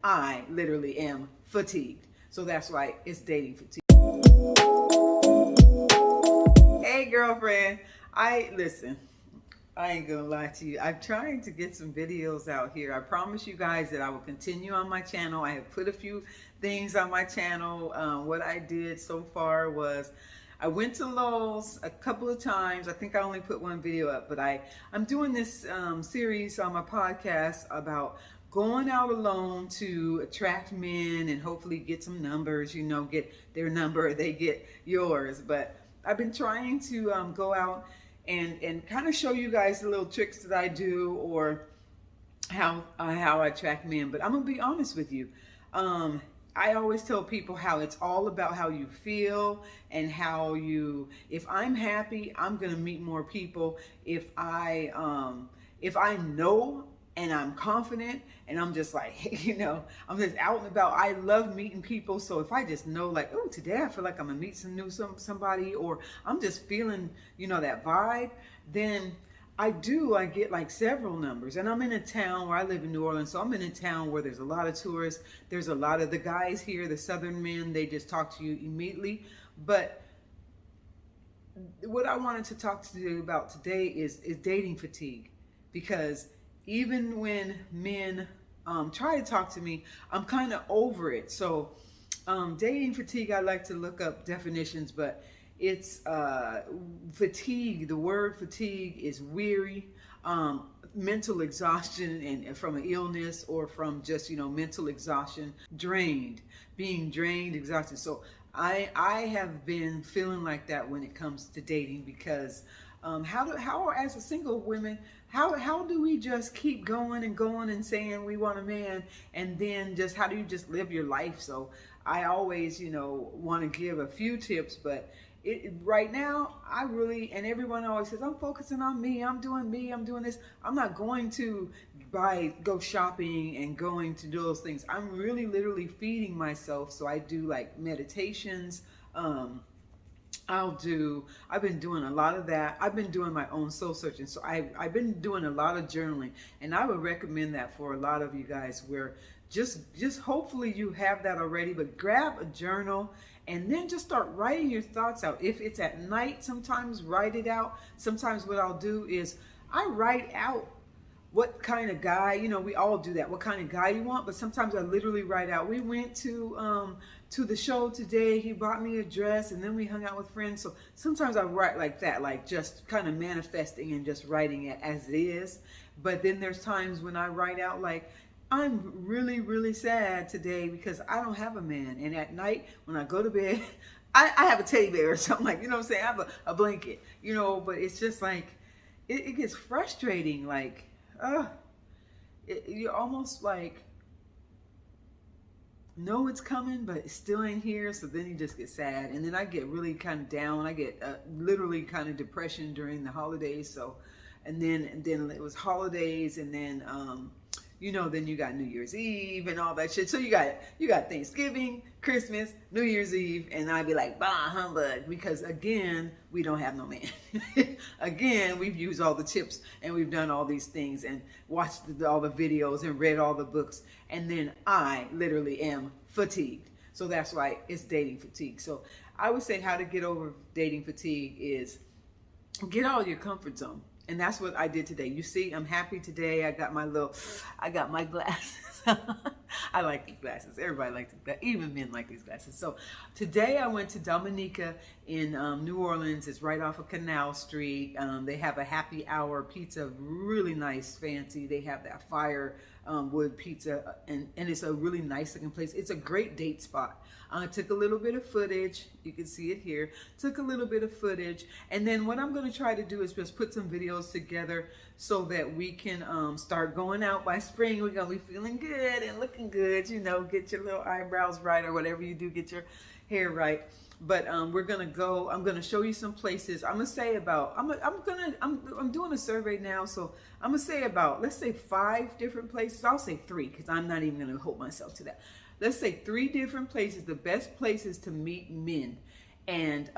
I literally am fatigued. So that's why it's dating fatigue. Hey girlfriend, listen, I ain't gonna lie to you. I'm trying to get some videos out here. I promise you guys that I will continue on my channel. I have put a few things on my channel. What I did so far was I went to Lowe's a couple of times. I think I only put one video up, but I'm doing this series on my podcast about going out alone to attract men and hopefully get some numbers, get their number, they get yours. But I've been trying to go out and kind of show you guys the little tricks that I do, or how I attract men. But I'm gonna be honest with you. I always tell people how it's all about how you feel and if I'm happy, I'm gonna meet more people. If I know and I'm confident and I'm just like, I'm just out and about. I love meeting people. So if I just know like, oh, today I feel like I'm gonna meet somebody, or I'm just feeling, that vibe, then I get like several numbers. And I'm in a town where I live in New Orleans. So I'm in a town where there's a lot of tourists. There's a lot of the guys here, the Southern men, they just talk to you immediately. But what I wanted to talk to you about today is dating fatigue. Because even when men try to talk to me, I'm kind of over it. So dating fatigue, I like to look up definitions, but it's fatigue. The word fatigue is weary, mental exhaustion, and from an illness or from just, mental exhaustion, being drained, exhausted. So I have been feeling like that when it comes to dating, because how as a single women, how do we just keep going and saying we want a man, and then just how do you just live your life? So I always, want to give a few tips, but right now, and everyone always says, I'm focusing on me, I'm doing this. I'm not going to go shopping and going to do those things. I'm really literally feeding myself. So I do like meditations. I've been doing a lot of that. I've been doing my own soul searching. So I've been doing a lot of journaling, and I would recommend that for a lot of you guys, where just hopefully you have that already, but grab a journal and then just start writing your thoughts out. If it's at night, sometimes write it out. Sometimes what I'll do is I write out what kind of guy, we all do that, what kind of guy you want. But sometimes I literally write out, we went to the show today, he bought me a dress, and then we hung out with friends. So sometimes I write like that, like just kind of manifesting and just writing it as it is. But then there's times when I write out like, I'm really, really sad today because I don't have a man. And at night when I go to bed, I have a teddy bear or something, like, what I'm saying? I have a blanket, but it's just like, it gets frustrating. Like, you're almost like, know it's coming, but it still ain't here. So then you just get sad. And then I get really kind of down. I get literally kind of depression during the holidays. So, and then it was holidays, and then, then you got New Year's Eve and all that shit. So you got Thanksgiving, Christmas, New Year's Eve, and I'd be like, bah, humbug, because again, we don't have no man. Again, we've used all the tips and we've done all these things and watched all the videos and read all the books, and then I literally am fatigued. So that's why it's dating fatigue. So I would say how to get over dating fatigue is get out of your comfort zone. And that's what I did today. You see, I'm happy today. I got my glasses. I like these glasses. Everybody likes them. Even men like these glasses. So today I went to Dominica in New Orleans. It's right off of Canal Street. They have a happy hour pizza, really nice, fancy. They have that fire wood pizza, and it's a really nice looking place. It's a great date spot. I took a little bit of footage. You can see it here. Took a little bit of footage. And then what I'm going to try to do is just put some videos together so that we can start going out by spring. We're going to be feeling good and looking good, get your little eyebrows right, or whatever you do, get your hair right. But we're going to go, I'm going to show you some places. I'm going to say about, I'm doing a survey now. So I'm going to say about, let's say 5 different places. I'll say 3, because I'm not even going to hold myself to that. Let's say 3 different places, the best places to meet men. And,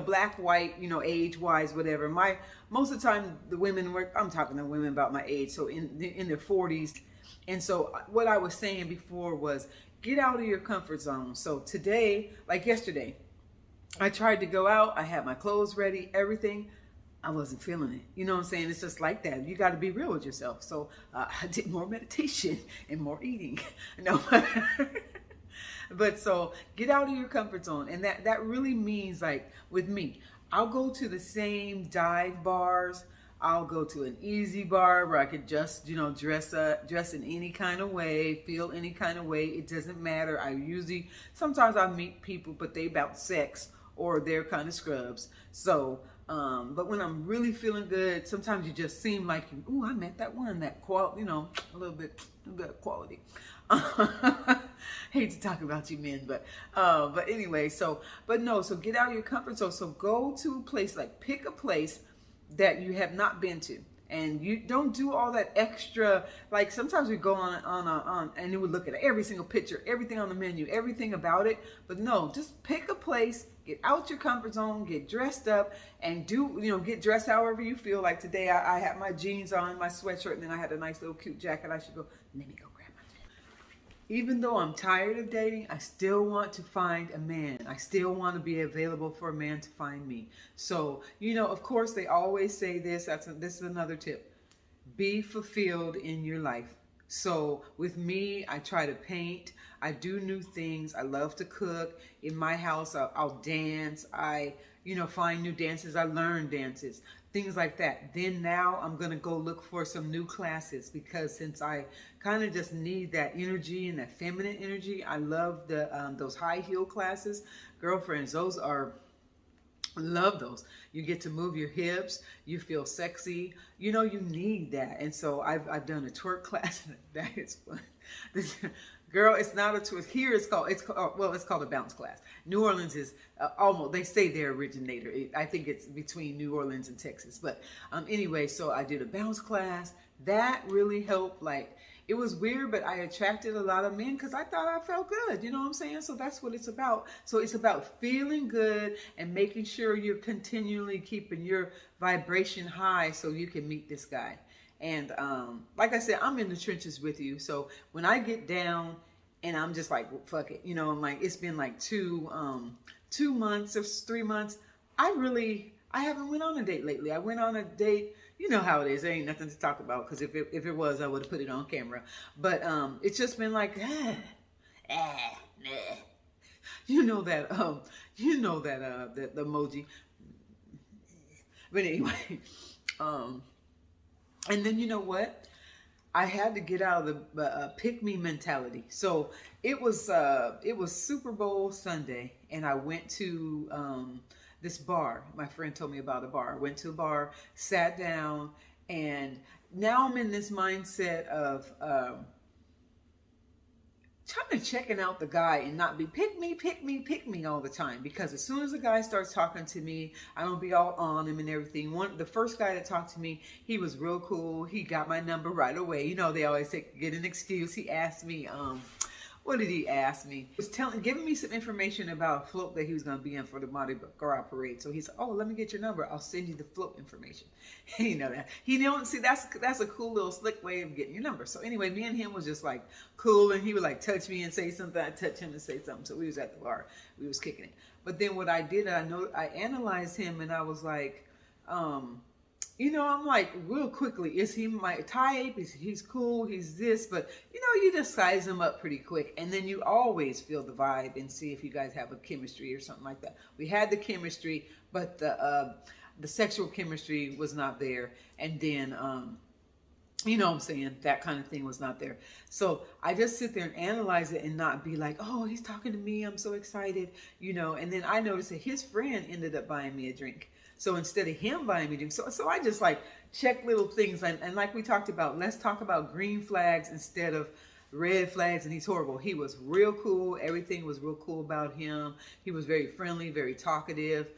black, white, age-wise, whatever. Most of the time, the women I'm talking to women about my age, so in their 40s, And so what I was saying before was get out of your comfort zone. So today, like yesterday, I tried to go out. I had my clothes ready, everything. I wasn't feeling it. You know what I'm saying? It's just like that. You got to be real with yourself. So I did more meditation and more eating. No. But so get out of your comfort zone. And that really means, like with me, I'll go to the same dive bars. I'll go to an easy bar where I could just, dress in any kind of way, feel any kind of way. It doesn't matter. Sometimes I meet people, but they about sex or they're kind of scrubs. So, but when I'm really feeling good, sometimes you just seem like, ooh, I met that one, that quality, a little bit of quality. Hate to talk about you men, but anyway, so get out of your comfort zone. So go to a place, like pick a place that you have not been to, and you don't do all that extra. Like sometimes we go on and you would look at every single picture, everything on the menu, everything about it. But no, just pick a place, get out your comfort zone, get dressed up, and get dressed however you feel. Like today, I had my jeans on, my sweatshirt, and then I had a nice little cute jacket. I should go. Let me go grab my jacket. Even though I'm tired of dating, I still want to find a man. I still want to be available for a man to find me. So, of course, they always say this. This is another tip. Be fulfilled in your life. So with me, I try to paint. I do new things. I love to cook. In my house, I'll dance. I, find new dances. I learn dances. Things like that. Then now I'm going to go look for some new classes, because since I kind of just need that energy and that feminine energy, I love those high heel classes. Girlfriends, love those. You get to move your hips. You feel sexy. You need that. And so I've done a twerk class. That is fun. Girl, it's not a twist. Here it's called a bounce class. New Orleans is almost, they say their originator. I think it's between New Orleans and Texas. But anyway, so I did a bounce class. That really helped. Like, it was weird, but I attracted a lot of men because I thought I felt good. You know what I'm saying? So that's what it's about. So it's about feeling good and making sure you're continually keeping your vibration high so you can meet this guy. And like I said, I'm in the trenches with you. So when I get down and I'm just like, well, fuck it, like it's been like 2 months or 3 months. I haven't went on a date lately. I went on a date. You know how it is. There ain't nothing to talk about, because if it was, I would have put it on camera. But it's just been like, nah. You know that the emoji. But anyway, and then you know what? I had to get out of the pick me mentality. So it was Super Bowl Sunday, and I went to this bar. My friend told me about a bar. I went to a bar, sat down, and now I'm in this mindset of trying to checking out the guy and not be pick me all the time. Because as soon as a guy starts talking to me, I don't be all on him and everything. The first guy that talked to me, he was real cool. He got my number right away. They always say, get an excuse. He asked me, what did he ask me? He was giving me some information about a float that he was going to be in for the Mardi Gras parade. So he said, oh, let me get your number. I'll send you the float information. That. See, that's a cool little slick way of getting your number. So anyway, me and him was just like cool. And he would like touch me and say something. I'd touch him and say something. So we was at the bar. We was kicking it. But then what I did, I analyzed him, and I was like, I'm like, real quickly, is he my type? He's cool, he's this, but you just size him up pretty quick, and then you always feel the vibe and see if you guys have a chemistry or something like that. We had the chemistry, but the sexual chemistry was not there, and then what I'm saying, that kind of thing was not there. So I just sit there and analyze it and not be like, oh, he's talking to me, I'm so excited, and then I noticed that his friend ended up buying me a drink. So instead of him buying me drinks, so I just like check little things. And like we talked about, let's talk about green flags instead of red flags. And he's horrible. He was real cool. Everything was real cool about him. He was very friendly, very talkative,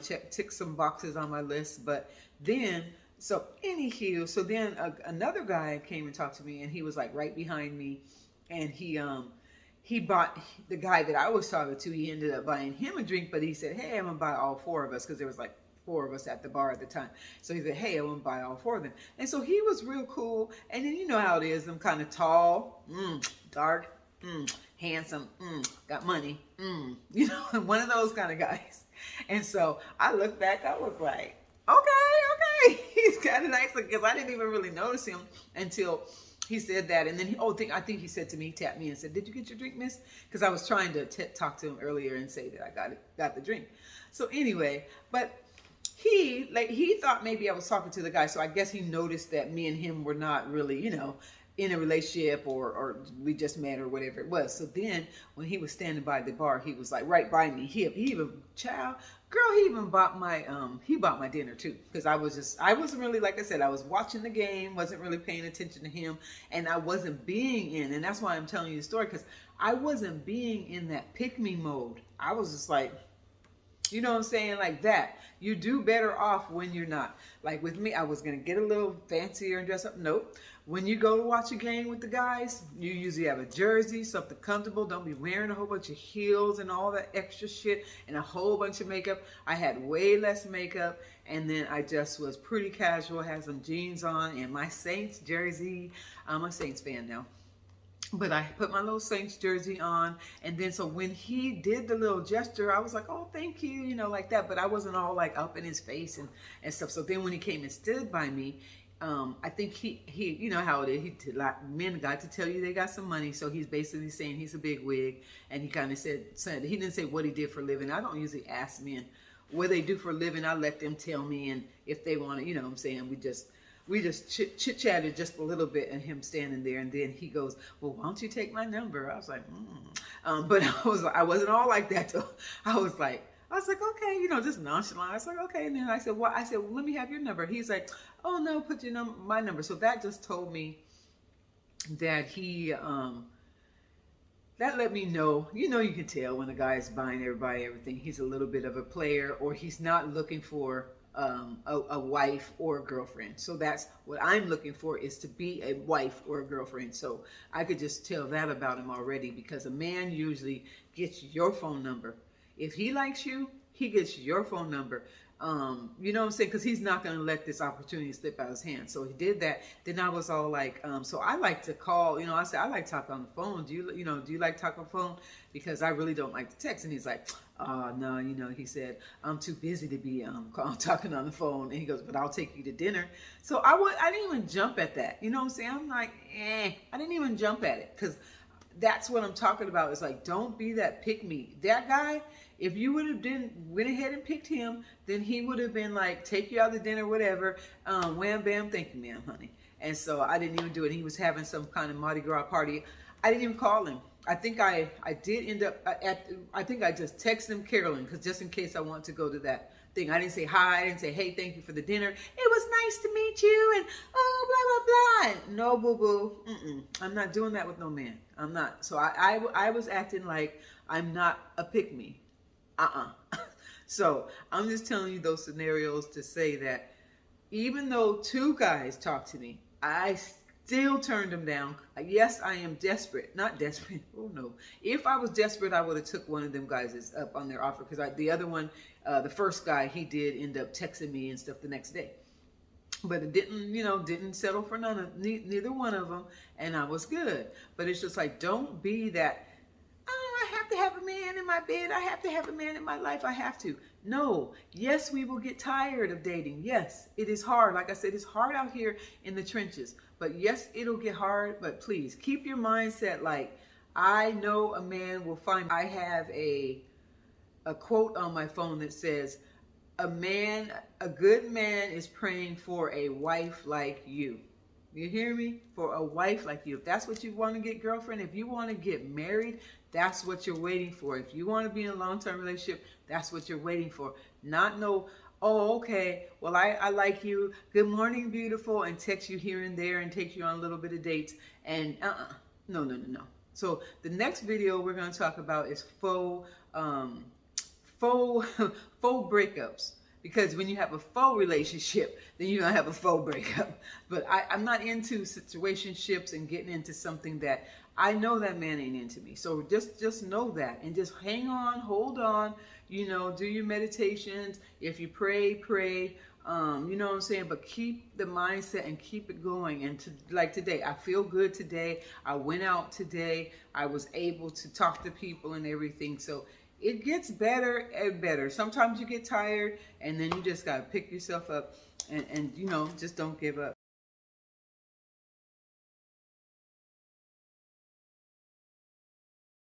tick some boxes on my list. But then, anywho, so then another guy came and talked to me, and he was like right behind me. And he bought the guy that I was talking to. He ended up buying him a drink, but he said, hey, I'm going to buy all 4 of us, because there was like 4 of us at the bar at the time. So he said, hey, I want to buy all 4 of them. And so he was real cool. And then you know how it is. I'm kind of tall, dark, handsome, got money, you know, one of those kind of guys. And so I looked back, I was like, okay, he's kind of nice, because I didn't even really notice him until he said that. And then I think he said to me, he tapped me and said, did you get your drink, miss? Because I was trying to talk to him earlier and say that I got the drink. So anyway, but he thought maybe I was talking to the guy. So I guess he noticed that me and him were not really, you know, in a relationship, or we just met or whatever it was. So then when he was standing by the bar, he was like right by me. He even, he even bought my dinner too. Because I wasn't really, like I said, I was watching the game, wasn't really paying attention to him, and I wasn't being in, and that's why I'm telling you the story, because I wasn't being in that pick me mode. I was just like, you know what I'm saying? Like that. You do better off when you're not. Like with me, I was going to get a little fancier and dress up. Nope. When you go to watch a game with the guys, you usually have a jersey, something comfortable. Don't be wearing a whole bunch of heels and all that extra shit and a whole bunch of makeup. I had way less makeup, and then I just was pretty casual, had some jeans on and my Saints jersey. I'm a Saints fan now. But I put my little Saints jersey on, and then so when he did the little gesture, I was like, oh, thank you, you know, like that. But I wasn't all like up in his face and stuff. So then when he came and stood by me, I think he you know how it is, men got to tell you they got some money. So he's basically saying he's a big wig, and he kind of said he didn't say what he did for a living. I don't usually ask men what they do for a living. I let them tell me, and if they want to, you know what I'm saying, we just chit-chatted just a little bit, and him standing there, and then he goes, well, why don't you take my number? I was like, but I wasn't all like that though. I was like, okay, you know, just nonchalant. I was like, okay. And then I said, well, let me have your number. He's like, oh no, put my number. So that just told me that he, that let me know, you know, you can tell when a guy is buying everybody everything, he's a little bit of a player, or he's not looking for a wife or a girlfriend. So that's what I'm looking for, is to be a wife or a girlfriend. So I could just tell that about him already, because a man usually gets your phone number. If he likes you, he gets your phone number. You know what I'm saying? Because he's not going to let this opportunity slip out of his hand. So he did that. Then I was all like, so I like to call, you know, I said, I like to talk on the phone. Do you like to talk on the phone? Because I really don't like to text. And he's like, no, you know, he said, I'm too busy to be talking on the phone. And he goes, but I'll take you to dinner. So I didn't even jump at that. You know what I'm saying? I'm like, I didn't even jump at it, because that's what I'm talking about. It's like, don't be that pick me. That guy, if you would have went ahead and picked him, then he would have been like, take you out to dinner, whatever. Wham, bam, thank you, ma'am, honey. And so I didn't even do it. He was having some kind of Mardi Gras party. I didn't even call him. I think I did end up I think I just texted him Carolyn, because just in case I want to go to that thing. I didn't say hi. I didn't say, hey, thank you for the dinner. It was nice to meet you, and oh, blah, blah, blah. No, boo-boo. I'm not doing that with no man. I'm not. So I was acting like I'm not a pick-me. So I'm just telling you those scenarios to say that even though 2 guys talked to me, I still turned them down. Yes, I am desperate. Not desperate. Oh no. If I was desperate, I would have took one of them guys up on their offer, because the other one, the first guy, he did end up texting me and stuff the next day. But it didn't settle for neither one of them, and I was good. But it's just like, don't be that, I have to have a man in my bed. I have to have a man in my life. I have to. No. Yes, we will get tired of dating. Yes, it is hard. Like I said, it's hard out here in the trenches. But yes, it'll get hard. But please keep your mindset like, I know a man will find. I have a quote on my phone that says, a good man is praying for a wife like you. You hear me? For a wife like you. If that's what you want to get, girlfriend, if you want to get married, that's what you're waiting for. If you want to be in a long-term relationship, that's what you're waiting for. Not no, oh, okay, well, I like you. Good morning, beautiful, and text you here and there and take you on a little bit of dates. And no. So the next video we're going to talk about is faux breakups. Because when you have a faux relationship, then you're going to have a faux breakup. But I'm not into situationships and getting into something that I know that man ain't into me. So just know that, and just hang on, hold on, you know, do your meditations. If you pray, pray. You know what I'm saying? But keep the mindset and keep it going. And like today, I feel good today. I went out today. I was able to talk to people and everything. So it gets better and better. Sometimes you get tired, and then you just got to pick yourself up and, you know, just don't give up.